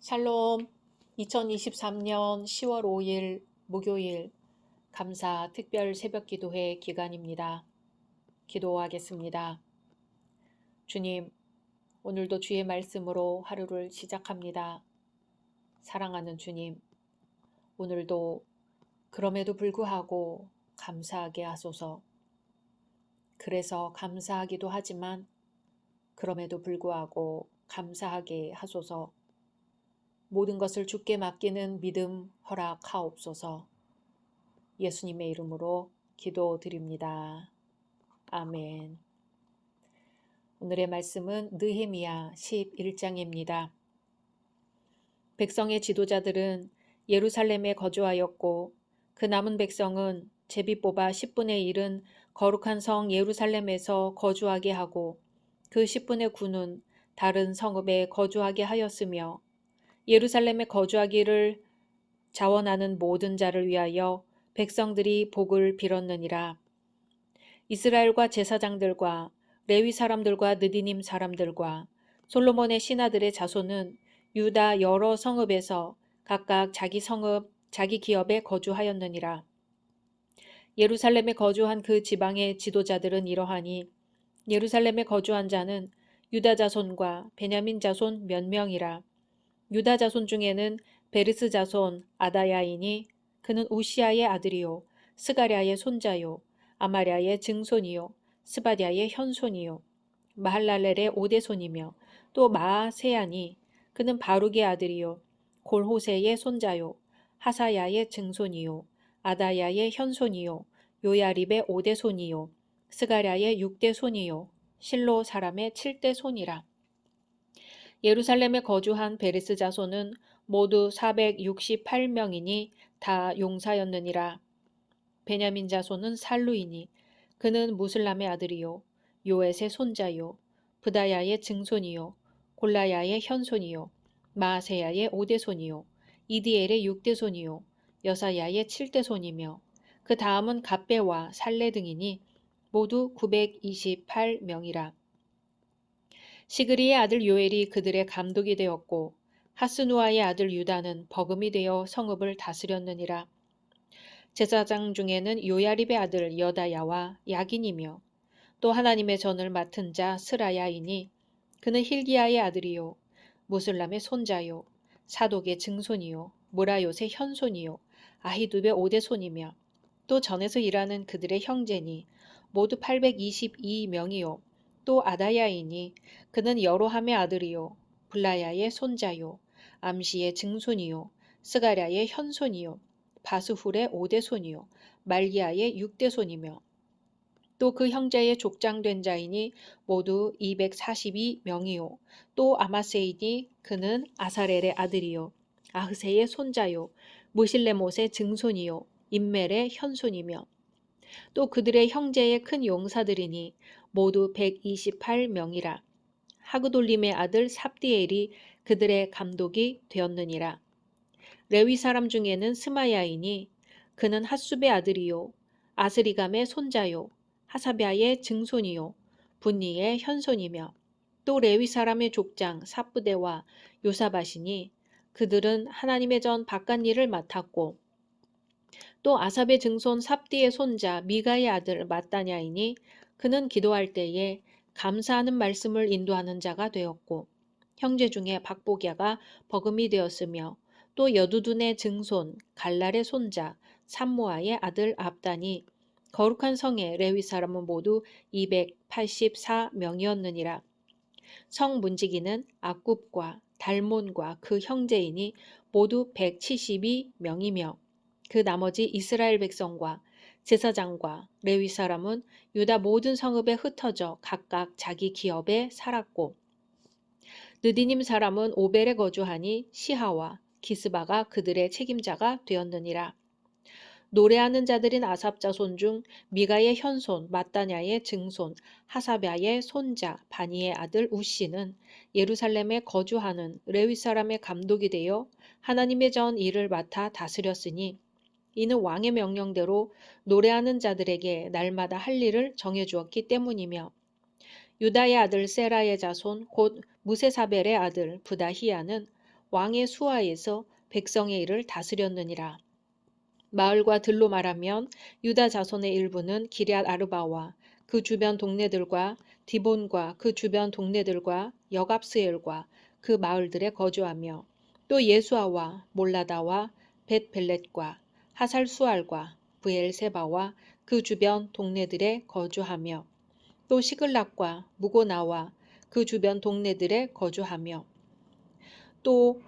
샬롬. 2023년 10월 5일 목요일 감사 특별 새벽기도회 기간입니다. 기도하겠습니다. 주님, 오늘도 주의 말씀으로 하루를 시작합니다. 사랑하는 주님, 오늘도 그럼에도 불구하고 감사하게 하소서. 그래서 감사하기도 하지만 그럼에도 불구하고 감사하게 하소서. 모든 것을 주께 맡기는 믿음 허락하옵소서. 예수님의 이름으로 기도드립니다. 아멘. 오늘의 말씀은 느헤미야 11장입니다. 백성의 지도자들은 예루살렘에 거주하였고 그 남은 백성은 제비 뽑아 10분의 1은 거룩한 성 예루살렘에서 거주하게 하고 그 10분의 9는 다른 성읍에 거주하게 하였으며 예루살렘에 거주하기를 자원하는 모든 자를 위하여 백성들이 복을 빌었느니라. 이스라엘과 제사장들과 레위 사람들과 느디님 사람들과 솔로몬의 신하들의 자손은 유다 여러 성읍에서 각각 자기 성읍, 자기 기업에 거주하였느니라. 예루살렘에 거주한 그 지방의 지도자들은 이러하니 예루살렘에 거주한 자는 유다 자손과 베냐민 자손 몇 명이라. 유다 자손 중에는 베르스 자손 아다야이니 그는 우시아의 아들이요 스가랴의 손자요 아마랴의 증손이요 스바랴의 현손이요 마할랄렐의 오대손이며 또 마아세야니 그는 바룩의 아들이요 골호세의 손자요 하사야의 증손이요 아다야의 현손이요 요야립의 오대손이요 스가랴의 육대손이요 실로 사람의 칠대손이라. 예루살렘에 거주한 베레스 자손은 모두 468명이니 다 용사였느니라. 베냐민 자손은 살루이니 그는 무슬람의 아들이요 요엣의 손자요 브다야의 증손이요 골라야의 현손이요 마아세야의 오대손이요 이디엘의 육대손이요 여사야의 칠대손이며 그 다음은 갑배와 살레 등이니 모두 928명이라. 시그리의 아들 요엘이 그들의 감독이 되었고 하스누아의 아들 유다는 버금이 되어 성읍을 다스렸느니라. 제사장 중에는 요야립의 아들 여다야와 야긴이며 또 하나님의 전을 맡은 자 스라야이니 그는 힐기야의 아들이요 무슬람의 손자요 사독의 증손이요 무라요의 현손이요 아히두베 오대손이며 또 전에서 일하는 그들의 형제니 모두 822명이요 또 아다야이니 그는 여로함의 아들이요 블라야의 손자요 암시의 증손이요 스가랴의 현손이요 바스훌의 오대손이요 말기야의 육대손이며 또 그 형제의 족장된 자이니 모두 242명이요 또 아마세이니 그는 아사렐의 아들이요 아흐세의 손자요 무실레못의 증손이요 임멜의 현손이며 또 그들의 형제의 큰 용사들이니 모두 128명이라. 하그돌림의 아들 삽디엘이 그들의 감독이 되었느니라. 레위 사람 중에는 스마야이니 그는 핫숲의 아들이요 아스리감의 손자요 하사비아의 증손이요 분니의 현손이며 또 레위 사람의 족장 사부대와 요사바시니 그들은 하나님의 전 바깥일을 맡았고 또 아삽의 증손 삽디의 손자 미가의 아들 마따냐이니 그는 기도할 때에 감사하는 말씀을 인도하는 자가 되었고 형제 중에 박보갸가 버금이 되었으며 또 여두둔의 증손 갈랄의 손자 삼모아의 아들 압단이 거룩한 성의 레위 사람은 모두 284명이었느니라. 성 문지기는 악굽과 달몬과 그 형제이니 모두 172명이며 그 나머지 이스라엘 백성과 제사장과 레위 사람은 유다 모든 성읍에 흩어져 각각 자기 기업에 살았고 느디님 사람은 오벨에 거주하니 시하와 기스바가 그들의 책임자가 되었느니라. 노래하는 자들인 아삽 자손 중 미가의 현손 마따냐의 증손 하사랴의 손자 바니의 아들 우시는 예루살렘에 거주하는 레위 사람의 감독이 되어 하나님의 전 일을 맡아 다스렸으니 이는 왕의 명령대로 노래하는 자들에게 날마다 할 일을 정해주었기 때문이며 유다의 아들 세라의 자손 곧 무세사벨의 아들 부다히야는 왕의 수하에서 백성의 일을 다스렸느니라. 마을과 들로 말하면 유다 자손의 일부는 기럇 아르바와 그 주변 동네들과 디본과 그 주변 동네들과 여갑스엘과 그 마을들에 거주하며 또 예수아와 몰라다와 벳벨렛과 하살수알과 브엘세바와 그 주변 동네들에 거주하며 또 시글락과 무고나와 그 주변 동네들에 거주하며 또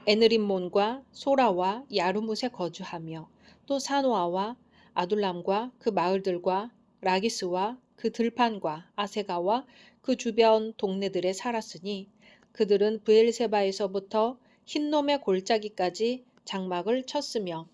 에느림몬과 소라와 야르뭇에 거주하며 또 사노아와 아둘람과 그 마을들과 라기스와 그 들판과 아세가와 그 주변 동네들에 살았으니 그들은 브엘세바에서부터 흰놈의 골짜기까지 장막을 쳤으며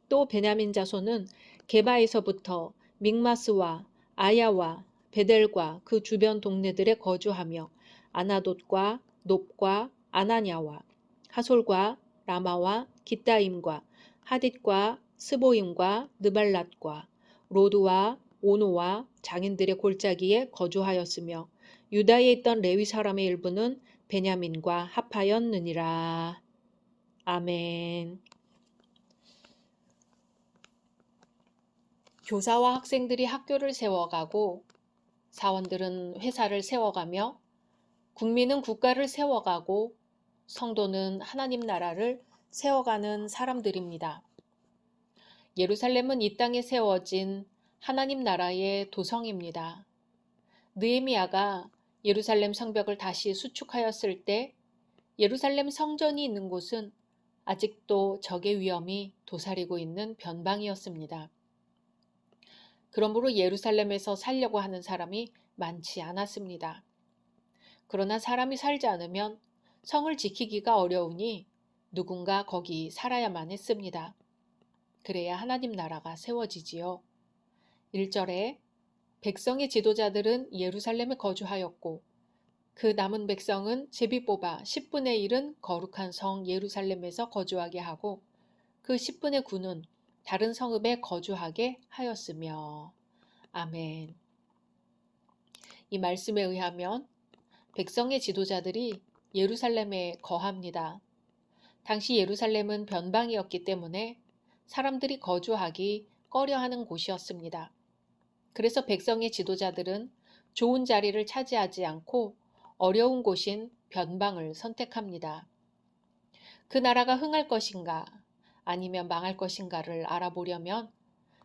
또 베냐민 자손은 게바에서부터 믹마스와 아야와 베델과 그 주변 동네들에 거주하며 아나돗과 놉과 아나냐와 하솔과 라마와 기따임과 하딧과 스보임과 느발랏과 로드와 오노와 장인들의 골짜기에 거주하였으며 유다에 있던 레위 사람의 일부는 베냐민과 합하였느니라. 아멘. 교사와 학생들이 학교를 세워가고 사원들은 회사를 세워가며 국민은 국가를 세워가고 성도는 하나님 나라를 세워가는 사람들입니다. 예루살렘은 이 땅에 세워진 하나님 나라의 도성입니다. 느헤미야가 예루살렘 성벽을 다시 수축하였을 때 예루살렘 성전이 있는 곳은 아직도 적의 위험이 도사리고 있는 변방이었습니다. 그러므로 예루살렘에서 살려고 하는 사람이 많지 않았습니다. 그러나 사람이 살지 않으면 성을 지키기가 어려우니 누군가 거기 살아야만 했습니다. 그래야 하나님 나라가 세워지지요. 1절에 백성의 지도자들은 예루살렘에 거주하였고 그 남은 백성은 제비 뽑아 10분의 1은 거룩한 성 예루살렘에서 거주하게 하고 그 10분의 9는 다른 성읍에 거주하게 하였으며. 아멘. 이 말씀에 의하면 백성의 지도자들이 예루살렘에 거합니다. 당시 예루살렘은 변방이었기 때문에 사람들이 거주하기 꺼려하는 곳이었습니다. 그래서 백성의 지도자들은 좋은 자리를 차지하지 않고 어려운 곳인 변방을 선택합니다. 그 나라가 흥할 것인가 아니면 망할 것인가를 알아보려면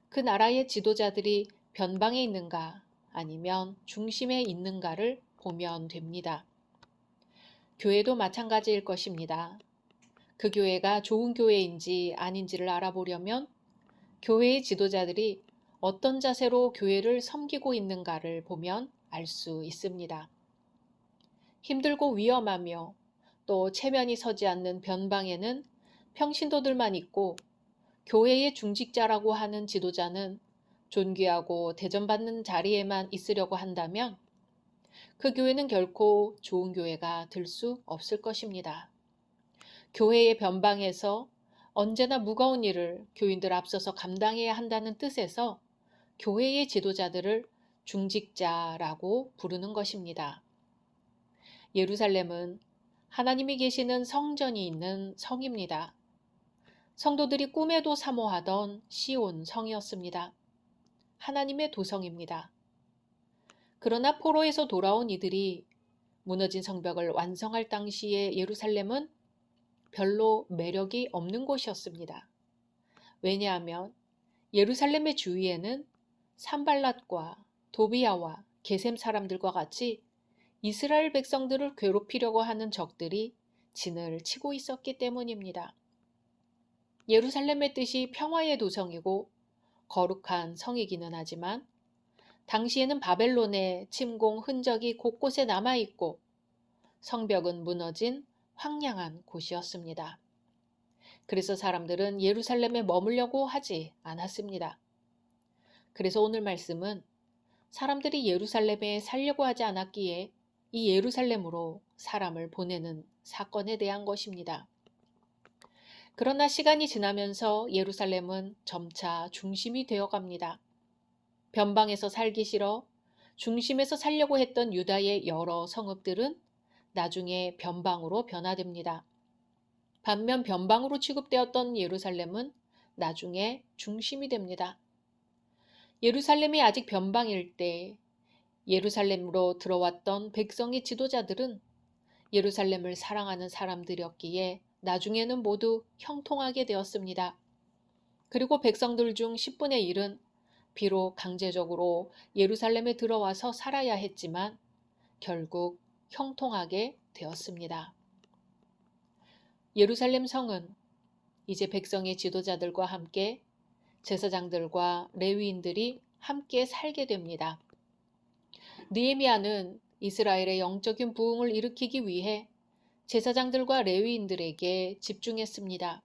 그 나라의 지도자들이 변방에 있는가 아니면 중심에 있는가를 보면 됩니다. 교회도 마찬가지일 것입니다. 그 교회가 좋은 교회인지 아닌지를 알아보려면 교회의 지도자들이 어떤 자세로 교회를 섬기고 있는가를 보면 알 수 있습니다. 힘들고 위험하며 또 체면이 서지 않는 변방에는 평신도들만 있고 교회의 중직자라고 하는 지도자는 존귀하고 대접받는 자리에만 있으려고 한다면 그 교회는 결코 좋은 교회가 될 수 없을 것입니다. 교회의 변방에서 언제나 무거운 일을 교인들 앞서서 감당해야 한다는 뜻에서 교회의 지도자들을 중직자라고 부르는 것입니다. 예루살렘은 하나님이 계시는 성전이 있는 성입니다. 성도들이 꿈에도 사모하던 시온 성이었습니다. 하나님의 도성입니다. 그러나 포로에서 돌아온 이들이 무너진 성벽을 완성할 당시의 예루살렘은 별로 매력이 없는 곳이었습니다. 왜냐하면 예루살렘의 주위에는 산발랏과 도비야와 게셈 사람들과 같이 이스라엘 백성들을 괴롭히려고 하는 적들이 진을 치고 있었기 때문입니다. 예루살렘의 뜻이 평화의 도성이고 거룩한 성이기는 하지만 당시에는 바벨론의 침공 흔적이 곳곳에 남아있고 성벽은 무너진 황량한 곳이었습니다. 그래서 사람들은 예루살렘에 머물려고 하지 않았습니다. 그래서 오늘 말씀은 사람들이 예루살렘에 살려고 하지 않았기에 이 예루살렘으로 사람을 보내는 사건에 대한 것입니다. 그러나 시간이 지나면서 예루살렘은 점차 중심이 되어 갑니다. 변방에서 살기 싫어 중심에서 살려고 했던 유다의 여러 성읍들은 나중에 변방으로 변화됩니다. 반면 변방으로 취급되었던 예루살렘은 나중에 중심이 됩니다. 예루살렘이 아직 변방일 때 예루살렘으로 들어왔던 백성의 지도자들은 예루살렘을 사랑하는 사람들이었기에 나중에는 모두 형통하게 되었습니다. 그리고 백성들 중 10분의 1은 비록 강제적으로 예루살렘에 들어와서 살아야 했지만 결국 형통하게 되었습니다. 예루살렘 성은 이제 백성의 지도자들과 함께 제사장들과 레위인들이 함께 살게 됩니다. 느헤미야는 이스라엘의 영적인 부흥을 일으키기 위해 제사장들과 레위인들에게 집중했습니다.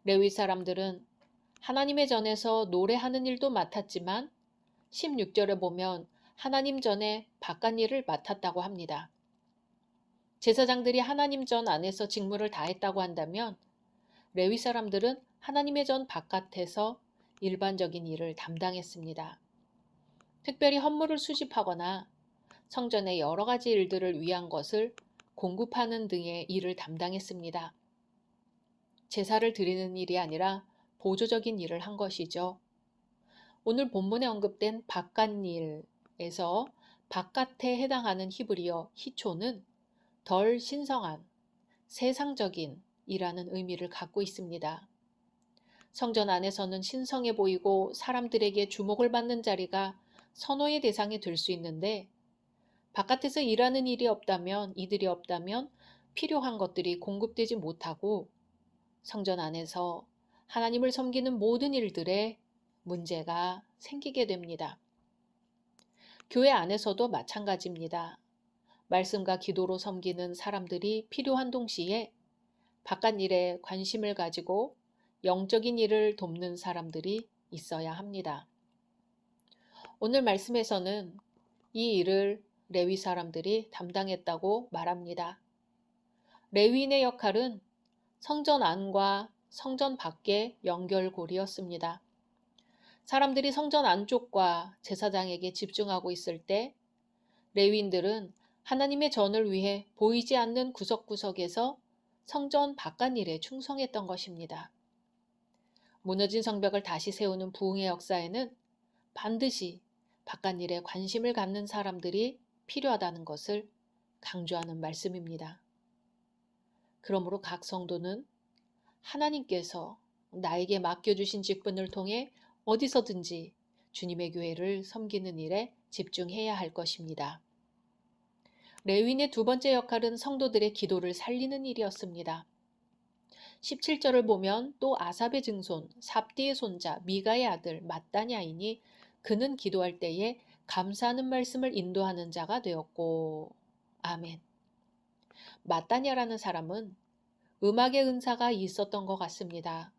레위 사람들은 하나님의 전에서 노래하는 일도 맡았지만 16절에 보면 하나님 전에 바깥 일을 맡았다고 합니다. 제사장들이 하나님 전 안에서 직무를 다했다고 한다면 레위 사람들은 하나님의 전 바깥에서 일반적인 일을 담당했습니다. 특별히 헌물을 수집하거나 성전의 여러 가지 일들을 위한 것을 공급하는 등의 일을 담당했습니다. 제사를 드리는 일이 아니라 보조적인 일을 한 것이죠. 오늘 본문에 언급된 바깥일에서 바깥에 해당하는 히브리어 히초는 덜 신성한, 세상적인 이라는 의미를 갖고 있습니다. 성전 안에서는 신성해 보이고 사람들에게 주목을 받는 자리가 선호의 대상이 될 수 있는데, 바깥에서 일하는 이들이 없다면 필요한 것들이 공급되지 못하고 성전 안에서 하나님을 섬기는 모든 일들에 문제가 생기게 됩니다. 교회 안에서도 마찬가지입니다. 말씀과 기도로 섬기는 사람들이 필요한 동시에 바깥 일에 관심을 가지고 영적인 일을 돕는 사람들이 있어야 합니다. 오늘 말씀에서는 이 일을 레위 사람들이 담당했다고 말합니다. 레위인의 역할은 성전 안과 성전 밖의 연결고리였습니다. 사람들이 성전 안쪽과 제사장에게 집중하고 있을 때 레위인들은 하나님의 전을 위해 보이지 않는 구석구석에서 성전 바깥 일에 충성했던 것입니다. 무너진 성벽을 다시 세우는 부흥의 역사에는 반드시 바깥 일에 관심을 갖는 사람들이 필요하다는 것을 강조하는 말씀입니다. 그러므로 각 성도는 하나님께서 나에게 맡겨주신 직분을 통해 어디서든지 주님의 교회를 섬기는 일에 집중해야 할 것입니다. 레위인의 두 번째 역할은 성도들의 기도를 살리는 일이었습니다. 17절을 보면 또 아삽의 증손 삽디의 손자 미가의 아들 mat단야이니 그는 기도할 때에 감사하는 말씀을 인도하는 자가 되었고. 아멘. mat단야라는 사람은 음악의 은사가 있었던 것 같습니다.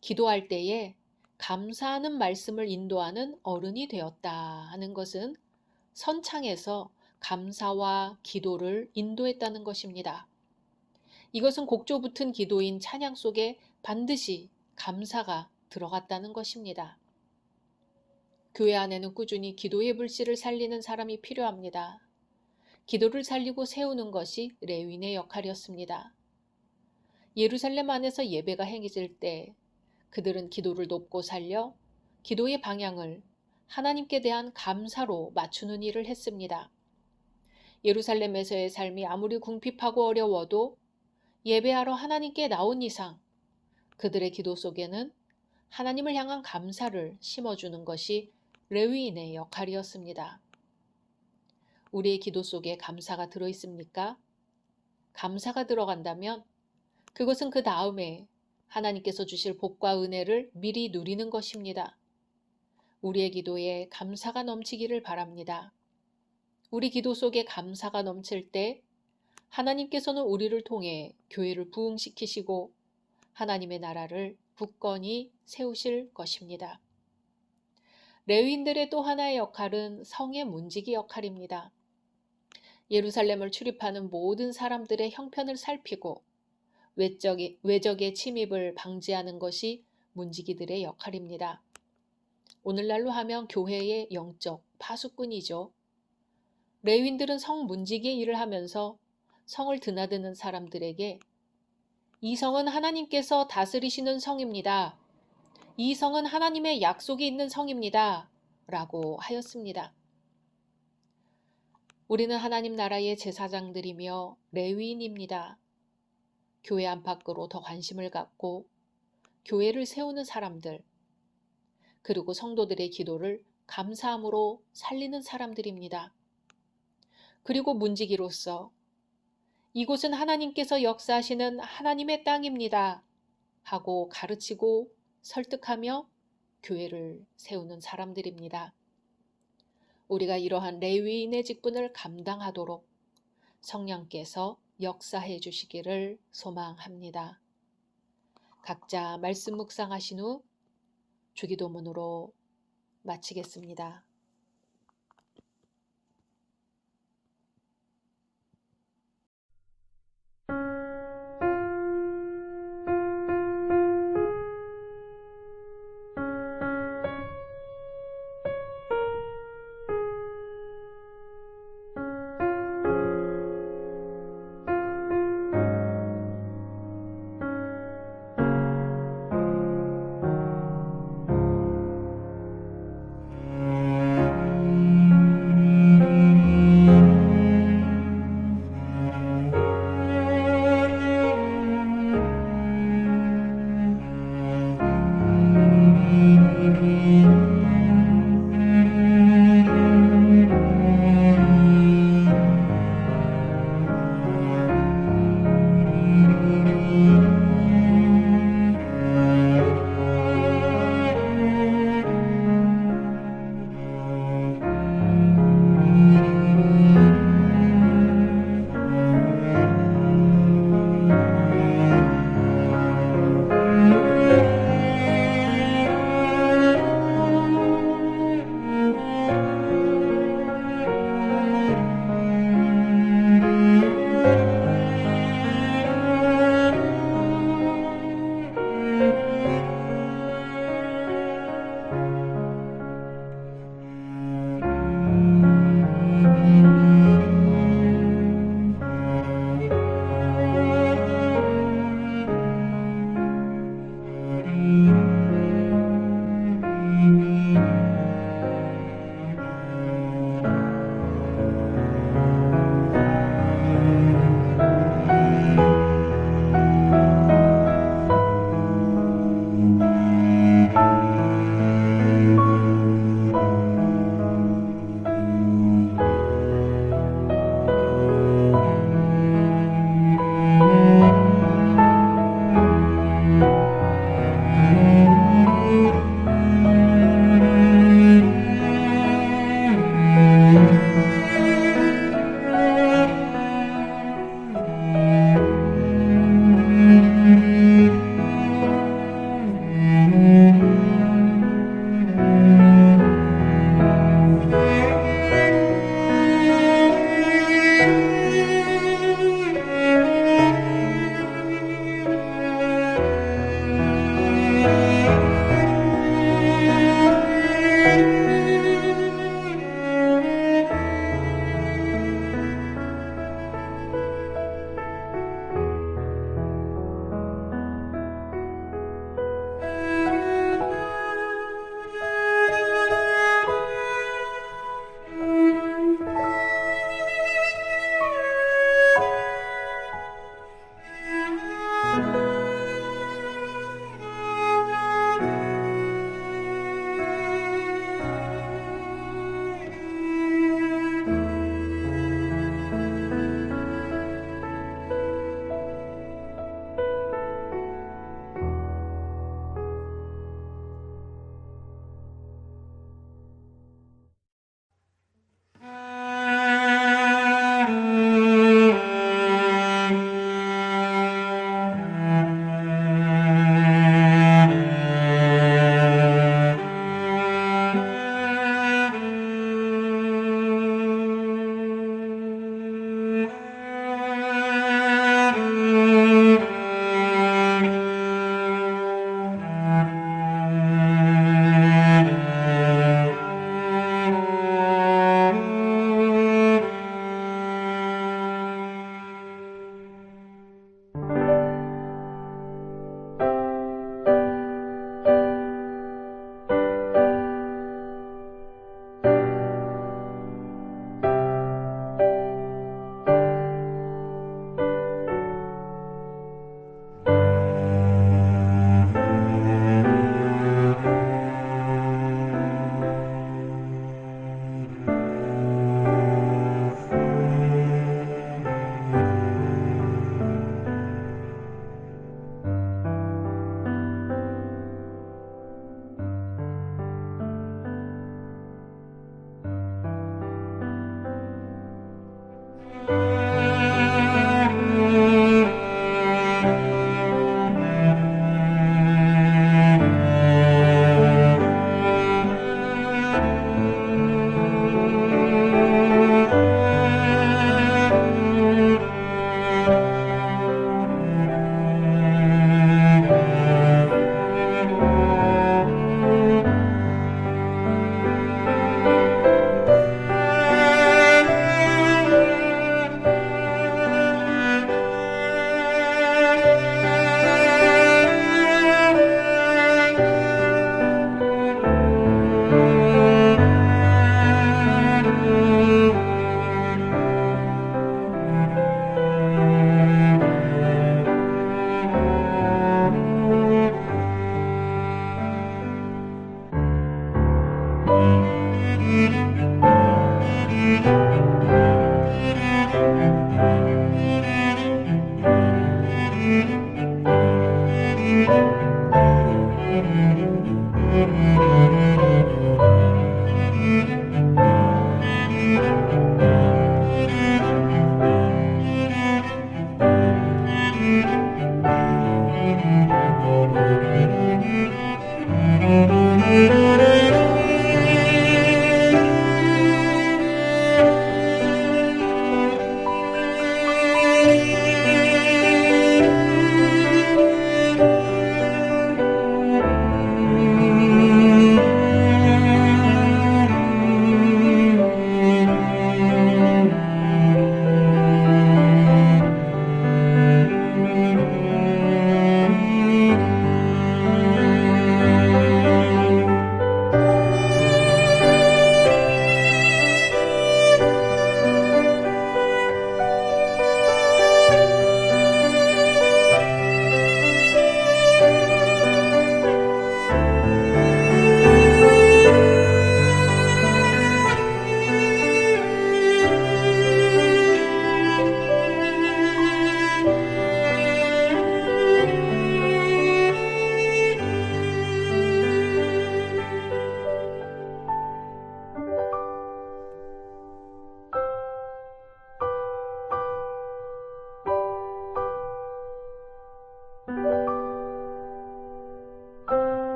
기도할 때에 감사하는 말씀을 인도하는 어른이 되었다 하는 것은 선창에서 감사와 기도를 인도했다는 것입니다. 이것은 곡조 붙은 기도인 찬양 속에 반드시 감사가 들어갔다는 것입니다. 교회 안에는 꾸준히 기도의 불씨를 살리는 사람이 필요합니다. 기도를 살리고 세우는 것이 레위인의 역할이었습니다. 예루살렘 안에서 예배가 행해질 때 그들은 기도를 돕고 살려 기도의 방향을 하나님께 대한 감사로 맞추는 일을 했습니다. 예루살렘에서의 삶이 아무리 궁핍하고 어려워도 예배하러 하나님께 나온 이상 그들의 기도 속에는 하나님을 향한 감사를 심어주는 것이 레위인의 역할이었습니다. 우리의 기도 속에 감사가 들어있습니까? 감사가 들어간다면 그것은 그 다음에 하나님께서 주실 복과 은혜를 미리 누리는 것입니다. 우리의 기도에 감사가 넘치기를 바랍니다. 우리 기도 속에 감사가 넘칠 때 하나님께서는 우리를 통해 교회를 부흥시키시고 하나님의 나라를 굳건히 세우실 것입니다. 레위인들의 또 하나의 역할은 성의 문지기 역할입니다. 예루살렘을 출입하는 모든 사람들의 형편을 살피고 외적의 침입을 방지하는 것이 문지기들의 역할입니다. 오늘날로 하면 교회의 영적 파수꾼이죠. 레위인들은 성 문지기의 일을 하면서 성을 드나드는 사람들에게 이 성은 하나님께서 다스리시는 성입니다. 이 성은 하나님의 약속이 있는 성입니다. 라고 하였습니다. 우리는 하나님 나라의 제사장들이며 레위인입니다. 교회 안팎으로 더 관심을 갖고 교회를 세우는 사람들, 그리고 성도들의 기도를 감사함으로 살리는 사람들입니다. 그리고 문지기로서 이곳은 하나님께서 역사하시는 하나님의 땅입니다 하고 가르치고 설득하며 교회를 세우는 사람들입니다. 우리가 이러한 레위인의 직분을 감당하도록 성령께서 역사해 주시기를 소망합니다. 각자 말씀 묵상하신 후 주기도문으로 마치겠습니다.